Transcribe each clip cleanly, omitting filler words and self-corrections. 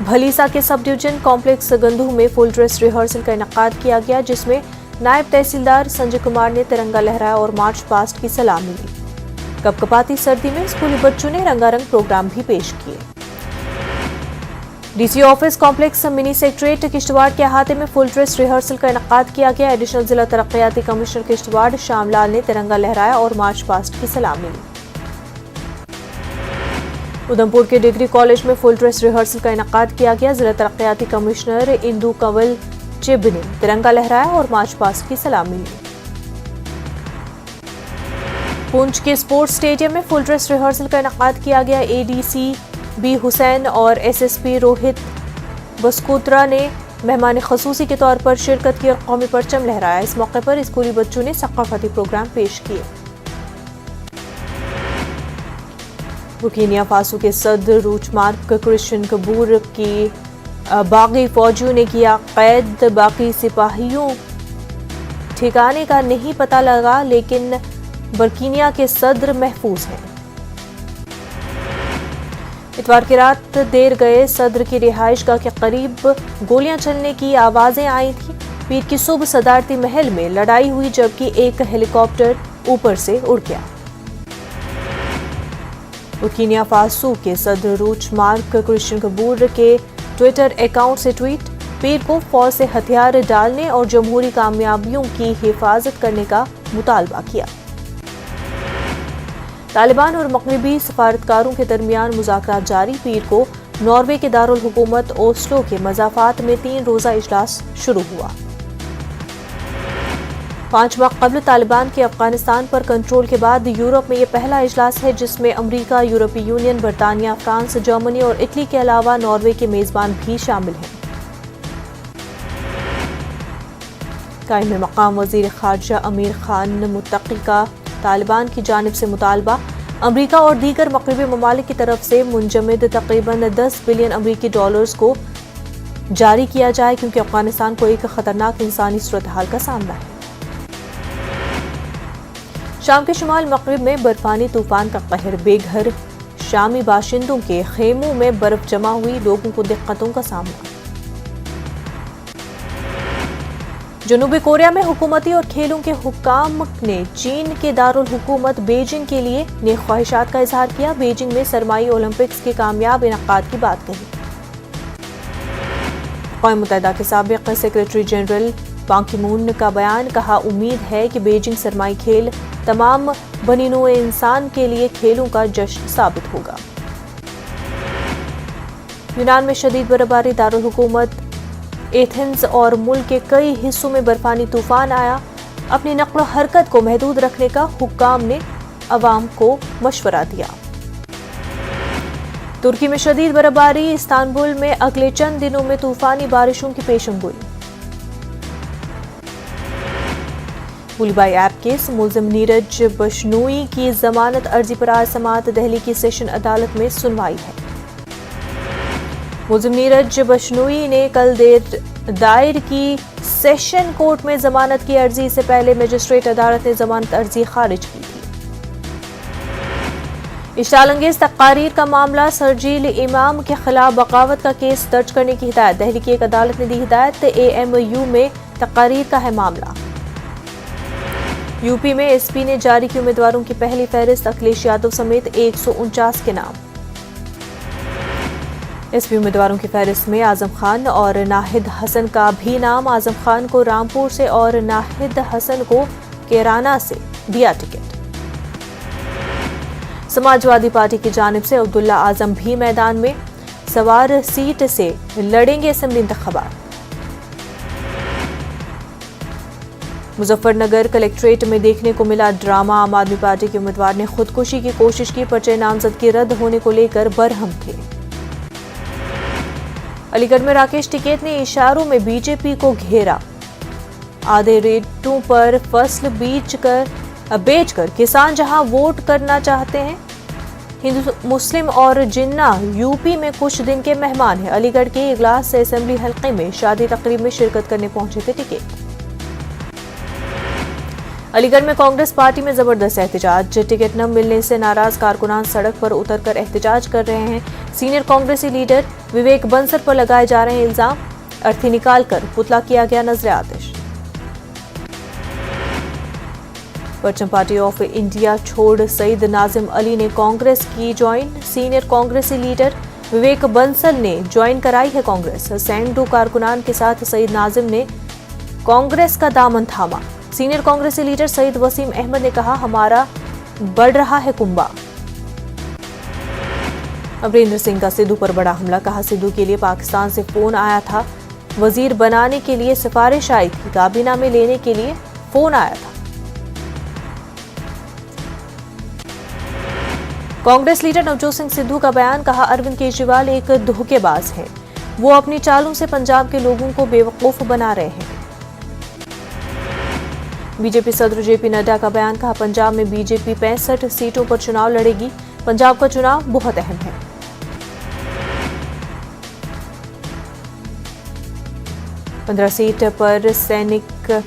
भलीसा के sub division complex गंदू में full dress rehearsal का इनेकाद किया गया, जिसमें नायब तहसीलदार संजय कुमार ने तिरंगा लहराया और मार्च पास्ट की सलामी ली। कपकपाती सर्दी में स्कूली बच्चों ने रंगारंग प्रोग्राम भी पेश किए। DC office complex mini secretariat Kishtwar के अहाते में फुल ड्रेस रिहर्सल का इनेकाद किया गया। एडिशनल जिला तरक्याती कमिश्नर किश्तवाड़ श्यामलाल ने तिरंगा लहराया और मार्च पास्ट की सलामी ली। उधमपुर के डिग्री कॉलेज में फुल ड्रेस रिहर्सल का इनेकाद किया गया। जिला तरक्याती कमिश्नर इंदू कंवल चिब ने तिरंगा लहराया और मार्च पास्ट की सलामी ली। पुंछ के स्पोर्ट्स स्टेडियम में फुल ड्रेस रिहर्सल का इनेकाद किया गया। एडीसी बी हुसैन और एसएसपी रोहित बस्कोत्रा ने मेहमान खसूसी के तौर पर शिरकत की और कौमी परचम लहराया। इस मौके पर स्कूली बच्चों ने सकाफती प्रोग्राम पेश किए। बुर्किना फासो के सदर रूचमार्क क्रिश्चियन कबूर की बागी फौजियों ने किया कैद। बाकी सिपाहियों ठिकाने का नहीं पता लगा, लेकिन बुर्किना के सदर महफूज हैं। इतवार की रात देर गए सदर की रिहाइशगाह के करीब गोलियां चलने की आवाजें आई थी। पीर की सुबह सदारती महल में लड़ाई हुई, जबकि एक हेलीकॉप्टर ऊपर से उड़ गया। बुर्किना फासो के सदर रूचमार्क क्रिश्चियन कबूर के ट्विटर अकाउंट से ट्वीट, पीर को फौज से हथियार डालने और जमहूरी कामयाबियों की हिफाजत करने का मुतालबा किया। तालिबान और मगरिबी सफारतकारों के दरमियान मुज़ाकरात जारी। पीर को नॉर्वे के दारुल हुकूमत ओस्लो के मज़ाफात में 3 रोज़ा इजलास शुरू हुआ। 5 माह कबल तालिबान के अफगानिस्तान पर कंट्रोल के बाद यूरोप में यह पहला इजलास है जिसमें अमरीका, यूरोपीय यूनियन, बरतानिया, फ्रांस, जर्मनी और इटली के अलावा नॉर्वे के मेजबान भी शामिल हैं। कायम मकाम वजीर खारजा अमीर खान मुत्तकी का तालिबान की जानिब से मुतालबा, अमरीका और दीगर मगरबी ममालिक की तरफ से मुंजमद तकरीबन 10 बिलियन अमरीकी डॉलर्स को जारी किया जाए, क्योंकि अफगानिस्तान को एक खतरनाक इंसानी सूरत हाल का सामना है। शाम के शुमाल मगरिब में बर्फानी तूफान का कहर बेघर, शामी बाशिंदों के खेमों में बर्फ जमा हुई, लोगों को दिक्कतों का सामना। जनूबी कोरिया में हुकूमती और खेलों के हुक्काम ने चीन के दारुल हुकूमत बीजिंग के लिए नेक ख्वाहिशात का इजहार किया। बीजिंग में सरमाई ओलंपिक्स के कामयाब इनेकाद की बात कही। अक़वाम मुत्तहिदा के साबिक़ सेक्रेटरी जनरल बान की मून का बयान, कहा उम्मीद है कि बीजिंग सरमाई खेल तमाम बनीनोए इंसान के लिए खेलों का जश्न साबित होगा। यूनान में शदीद बर्फबारी, दारुल हुकूमत एथेंस और मुल्क के कई हिस्सों में बर्फानी तूफान आया। अपनी नक्ल हरकत को महदूद रखने का हुक्काम ने अवाम को मशवरा दिया। तुर्की में शदीद बर्फबारी, इस्तांबुल में अगले चंद दिनों में तूफानी बारिशों की पेशेनगोई। पुलिबाई ऐप केस, मुल्जिम नीरज बशनोई की जमानत अर्जी पर आज समाअत, दिल्ली की सेशन अदालत में सुनवाई है। मुल्जिम नीरज बशनोई ने कल देर दायर की सेशन कोर्ट में जमानत की अर्जी से पहले मजिस्ट्रेट अदालत ने जमानत अर्जी खारिज की थी। इश्तालंगेज तकारीर का मामला, सरजील इमाम के खिलाफ बगावत का केस दर्ज करने की हिदायत, दिल्ली की एक अदालत ने दी हिदायत। AMU में तकारीर का है मामला। यूपी में एसपी ने जारी की उम्मीदवारों की पहली फहरिस्त, अखिलेश यादव समेत 149 के नाम। एसपी उम्मीदवारों की फहरिस्त में आजम खान और नाहिद हसन का भी नाम। आजम खान को रामपुर से और नाहिद हसन को कैराना से दिया टिकट। समाजवादी पार्टी की जानिब से अब्दुल्ला आजम भी मैदान में, सवार सीट से लड़ेंगे असेंबली इंतखाबात। मुजफ्फरनगर कलेक्ट्रेट में देखने को मिला ड्रामा, आम आदमी पार्टी के उम्मीदवार ने खुदकुशी की कोशिश की, पर्चे नामजदगी रद्द होने को लेकर बरहम थे। अलीगढ़ में राकेश टिकैत ने इशारों में बीजेपी को घेरा। आधे रेटों पर फसल बेचकर किसान जहां वोट करना चाहते हैं। हिंदू मुस्लिम और जिन्ना यूपी में कुछ दिन के मेहमान हैं। अलीगढ़ के इगलास से असेंबली हल्के में शादी तकरीब में शिरकत करने पहुंचे थे टिकैत। अलीगढ़ में कांग्रेस पार्टी में जबरदस्त एहतजाज। टिकट न मिलने से नाराज कारकुनान सड़क पर उतरकर एहतजाज कर रहे हैं। सीनियर कांग्रेसी लीडर विवेक बंसल पर लगाए जा रहे हैं इल्जाम। अर्थी निकालकर पुतला किया गया नजर आतिश। परचम पार्टी ऑफ इंडिया छोड़ सईद नाजिम अली ने कांग्रेस की ज्वाइन। सीनियर कांग्रेसी लीडर विवेक बंसल ने ज्वाइन कराई है कांग्रेस। सैकड़ों कारकुनान के साथ सईद नाजिम ने कांग्रेस का दामन थामा। सीनियर कांग्रेसी लीडर सईद वसीम अहमद ने कहा, हमारा बढ़ रहा है कुंबा। अमरिंदर सिंह का सिद्धू पर बड़ा हमला। कहा, सिद्धू के लिए पाकिस्तान से फोन आया था, वजीर बनाने के लिए सिफारिश आई थी, काबीना में लेने के लिए फोन आया था। कांग्रेस लीडर नवजोत सिंह सिद्धू का बयान। कहा, अरविंद केजरीवाल एक धोखेबाज हैं, वो अपनी चालों से पंजाब के लोगों को बेवकूफ बना रहे हैं। बीजेपी सदर जेपी नड्डा का बयान। कहा, पंजाब में बीजेपी 65 सीटों पर चुनाव लड़ेगी, पंजाब का चुनाव बहुत अहम है। पंद्रह सीट पर सैनिक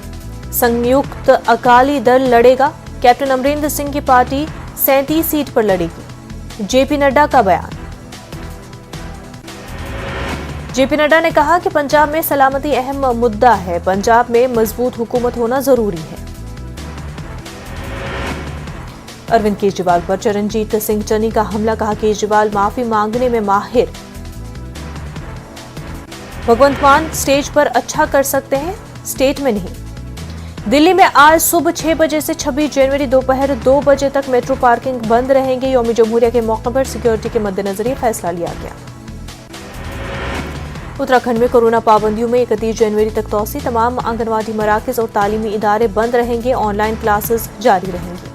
संयुक्त अकाली दल लड़ेगा। कैप्टन अमरिंदर सिंह की पार्टी 37 सीट पर लड़ेगी। जेपी नड्डा का बयान। जेपी नड्डा ने कहा कि पंजाब में सलामती अहम मुद्दा है, पंजाब में मजबूत हुकूमत होना जरूरी है। अरविंद केजरीवाल पर चरणजीत सिंह चन्नी का हमला। कहा, केजरीवाल माफी मांगने में माहिर, भगवंत मान स्टेज पर अच्छा कर सकते हैं, स्टेट में नहीं। दिल्ली में आज सुबह 6 बजे से 26 जनवरी दोपहर 2 बजे तक मेट्रो पार्किंग बंद रहेंगे। यौम जमहूरिया के मौके पर सिक्योरिटी के मद्देनजर यह फैसला लिया गया। उत्तराखंड में कोरोना पाबंदियों में 31 जनवरी तक तोसी। तमाम आंगनवाड़ी मराकज और तालीमी इदारे बंद रहेंगे, ऑनलाइन क्लासेस जारी रहेंगी।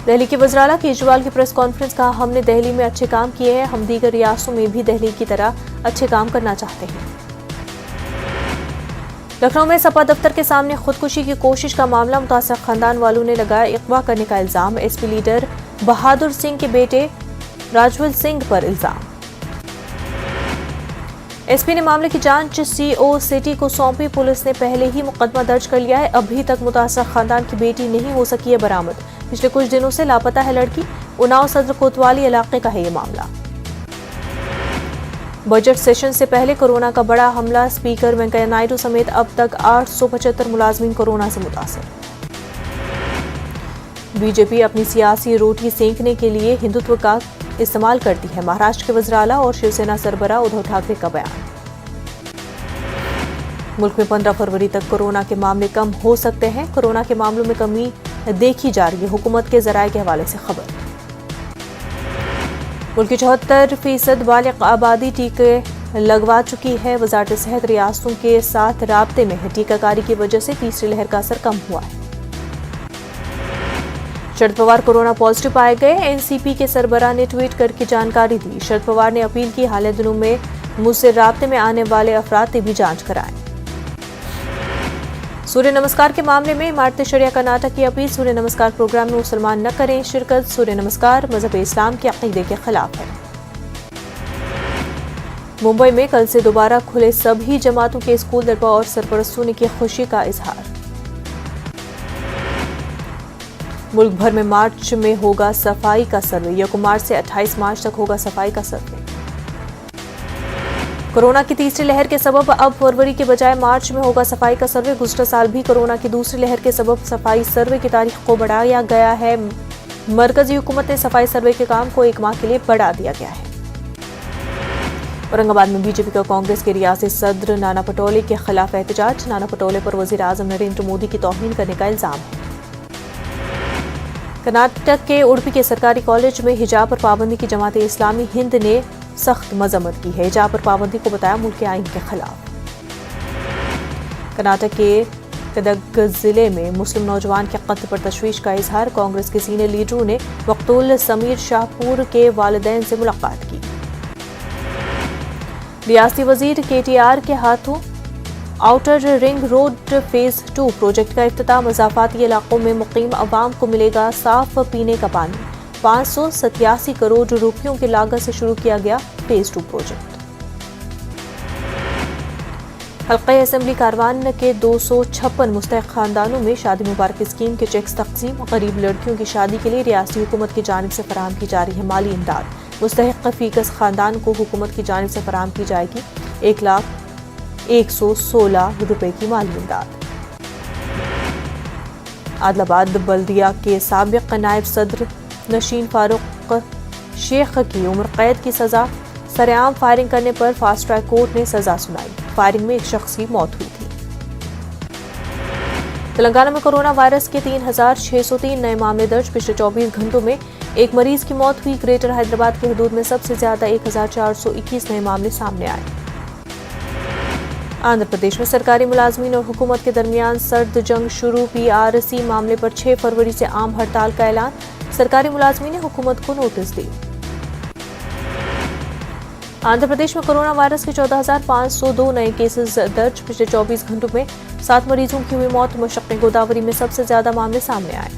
दिल्ली के वज़राला केजरीवाल की प्रेस कॉन्फ्रेंस। कहा, हमने दिल्ली में अच्छे काम किए हैं, हम दीगर रियासतों में भी दिल्ली की तरह अच्छे काम करना चाहते हैं। लखनऊ में सपा दफ्तर के सामने खुदकुशी की कोशिश का मामला। मुतासर खानदान वालों ने लगाया अगवा करने का इल्जाम। एसपी लीडर बहादुर सिंह के बेटे राजवल सिंह पर इल्जाम। एसपी ने मामले की जांच सीओ सिटी को सौंपी। पुलिस ने पहले ही मुकदमा दर्ज कर लिया है। अभी तक मुतासर खानदान की बेटी नहीं हो सकी है बरामद। पिछले कुछ दिनों से लापता है लड़की। उन्नाव सदर कोतवाली इलाके का है ये मामला। बजट सेशन से पहले कोरोना का बड़ा हमला। स्पीकर वेंकैया नायडू समेत अब तक 875 मुलाजमीन कोरोना से मुतासर। बीजेपी अपनी सियासी रोटी सेंकने के लिए हिंदुत्व का इस्तेमाल करती है। महाराष्ट्र के वज़राला और शिवसेना सरबराह उद्धव ठाकरे का बयान। मुल्क में 15 फरवरी तक कोरोना के मामले कम हो सकते हैं। कोरोना के मामलों में कमी देखी जा रही है, हुकूमत के जराये के हवाले से खबर। मुल्क की 74% बालिग आबादी टीके लगवा चुकी है। वजारत सेहत रियासतों के साथ राब्ते में है। टीकाकारी की वजह से तीसरी लहर का असर कम हुआ है। शरद पवार कोरोना पॉजिटिव पाए गए। एनसीपी के सरबराह ने ट्वीट करके जानकारी दी। शरद पवार ने अपील की, हालिया दिनों में मुझसे राब्ते में आने वाले अफराद की भी जांच कराएं। सूर्य नमस्कार के मामले में इमारत शरिया कर्नाटक की अपील। सूर्य नमस्कार प्रोग्राम में मुसलमान न करें शिरकत। सूर्य नमस्कार मजहब इस्लाम के अकीदे के खिलाफ है। मुंबई में कल से दोबारा खुले सभी जमातों के स्कूल। दरबा और सरपरस्तों ने की खुशी का इजहार। मुल्क भर में मार्च में होगा सफाई का सर्वे। 1 मार्च से 28 मार्च तक होगा सफाई का सर्वे। कोरोना की तीसरी लहर के सबब अब फरवरी के बजाय मार्च में होगा सफाई का सर्वे। गुज़श्ता साल भी कोरोना की दूसरी लहर के सबब सफाई सर्वे की तारीख को बढ़ाया गया है। मरकजी हुकूमत ने सफाई सर्वे के काम को 1 माह के लिए बढ़ा दिया गया है। औरंगाबाद में बीजेपी का कांग्रेस के रियासती सदर नाना पटोले के खिलाफ एहतजाज। नाना पटोले पर वजीर आजम नरेंद्र मोदी की तौहीन करने का इल्जाम है। कर्नाटक के उडुपी के सरकारी कॉलेज में हिजाब पर पाबंदी की जमात इस्लामी हिंद ने सख्त मजम्मत की है। हिजाब पर पाबंदी को बताया मुल्क के आईन के खिलाफ। कर्नाटक के गदग जिले में मुस्लिम नौजवान के कत्ल पर तशवीश का इजहार। कांग्रेस के सीनियर लीडरों ने मकतूल समीर शाहपुर के वालिदैन से मुलाकात की। रियासती वजीर KTR के हाथों outer ring road phase 2 project का इफ्तिताह। मज़ाफ़ाती इलाकों में मुकीम अवाम को मिलेगा साफ पीने का पानी। 587 करोड़ रुपयों की लागत से शुरू किया गया फेज 2 प्रोजेक्ट। हल्का असेंबली कारवान के 256 मुस्तहिक खानदानों में शादी मुबारक स्कीम के चेक्स तकसीम। गरीब लड़कियों की शादी के लिए रियासती हुकूमत की जानिब से फराहम की जा रही है माली इमदाद। मुस्तहिक फीकस खानदान को हुकूमत की जानिब से फराहम की जाएगी 1,116 रुपए की माली इमदाद। आदिलाबाद बल्दिया के साबिक नायब सदर नशीन फारूक शेख की उम्र कैद की सजा। सरेआम फायरिंग करने पर फास्ट ट्रैक कोर्ट ने सजा सुनाई। फायरिंग में एक शख्स की मौत हुई थी। तेलंगाना में कोरोना वायरस के 3,603 नए मामले दर्ज। पिछले 24 घंटों में एक मरीज की मौत हुई। ग्रेटर हैदराबाद के हदूद में सबसे ज्यादा 1,421 नए मामले सामने आए। आंध्र प्रदेश में सरकारी मुलाजमीन और हुकूमत के दरमियान सर्द जंग शुरू। PRC मामले पर 6 फरवरी से आम हड़ताल का ऐलान। सरकारी मुलाजमीन ने हुकूमत को नोटिस दी। आंध्र प्रदेश में कोरोना वायरस के 14,502 नए केसेस दर्ज। पिछले 24 घंटों में 7 मरीजों की हुई मौत। मशक्क़े गोदावरी में सबसे ज्यादा मामले सामने आए।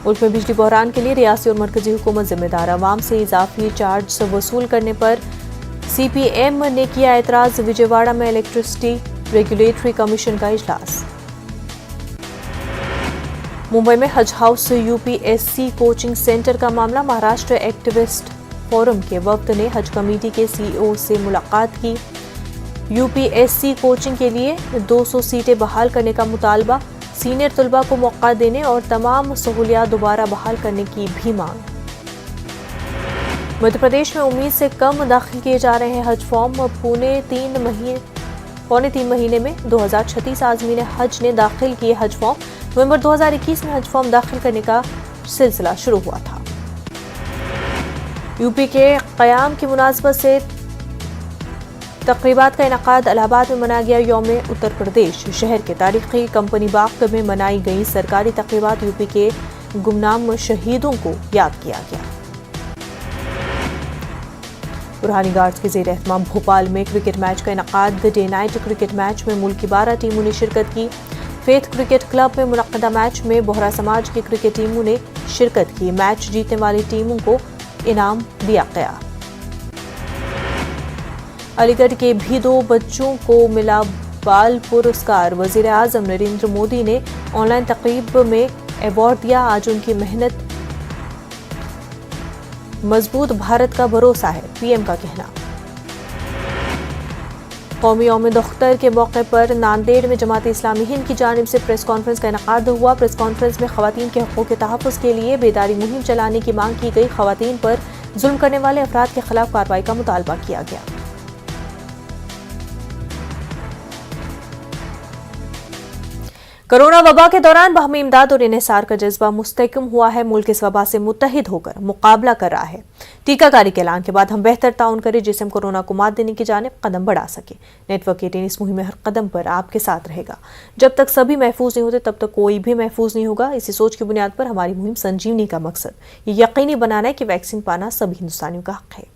मुल्क में बिजली बहरान के लिए रियासती और मरकजी हुकूमत जिम्मेदार। अवाम से इजाफी चार्ज वसूल करने पर CPM ने किया एतराज। विजयवाड़ा में इलेक्ट्रिसिटी रेगुलेटरी कमीशन का इजलास। मुंबई में हज हाउस UPSC कोचिंग सेंटर का मामला। महाराष्ट्र एक्टिविस्ट फोरम के वफ्द ने हज कमेटी के CEO से मुलाकात की। UPSC कोचिंग के लिए 200 सीटें बहाल करने का मुतालबा। सीनियर तलबा को मौका देने और तमाम सहूलियात दोबारा बहाल करने की भी मांग। मध्य प्रदेश में उम्मीद से कम दाखिल किए जा रहे हैं हज फॉर्म। पौने 3 महीने में 2036 आज़मीन हज ने दाखिल किए हज फॉर्म। नवंबर 2021 में हज फॉर्म दाखिल करने का सिलसिला शुरू हुआ था। यूपी के क़याम की मुनासबत से तक़रीबात का इनक़ाद। इलाहाबाद में मनाया गया यौम उत्तर प्रदेश। शहर के तारीखी कंपनी बाग में मनाई गई सरकारी तक़रीबात। यूपी के गुमनाम शहीदों को याद किया गया। बुरहानी गार्ड्स के ज़ेर एहतमाम भोपाल में क्रिकेट मैच का इनक़ाद। डे नाइट क्रिकेट मैच में मुल्क की 12 टीमों ने शिरकत की। फेथ क्रिकेट क्लब में मुनक़दा मैच में बोहरा समाज की क्रिकेट टीमों ने शिरकत की। मैच जीतने वाली टीमों को इनाम दिया गया। अलीगढ़ के भी 2 बच्चों को मिला बाल पुरस्कार। वज़ीर आज़म नरेंद्र मोदी ने ऑनलाइन तक़रीब में अवार्ड दिया। आज उनकी मेहनत मजबूत भारत का भरोसा है, PM का कहना। कौमी यौम दख्तर के मौके पर नांदेड़ में जमात इस्लामी हिंद की जानिब से प्रेस कॉन्फ्रेंस का इनक़ाद हुआ। प्रेस कॉन्फ्रेंस में ख़वातीन के हक़ों के तहफ़्फ़ुज़ के लिए बेदारी मुहिम चलाने की मांग की गई। ख़वातीन पर जुल्म करने वाले अफराद के खिलाफ कार्रवाई का मुतालबा किया गया। कोरोना वबा के दौरान बाहमी इमदाद और इन्हिसार का जज्बा मुस्तहकम हुआ है। मुल्क इस वबा से मुत्तहिद होकर मुकाबला कर रहा है। टीकाकारी के ऐलान के बाद हम बेहतर ताउन करें जिससे हम कोरोना को मात देने की जानिब कदम बढ़ा सके। नेटवर्क 18 इस मुहिम में हर कदम पर आपके साथ रहेगा। जब तक सभी महफूज नहीं होते तब तक कोई भी महफूज नहीं होगा। इसी सोच की बुनियाद पर हमारी मुहिम संजीवनी का मकसद ये यकीनी बनाना है कि वैक्सीन पाना सभी हिंदुस्तानियों का हक है।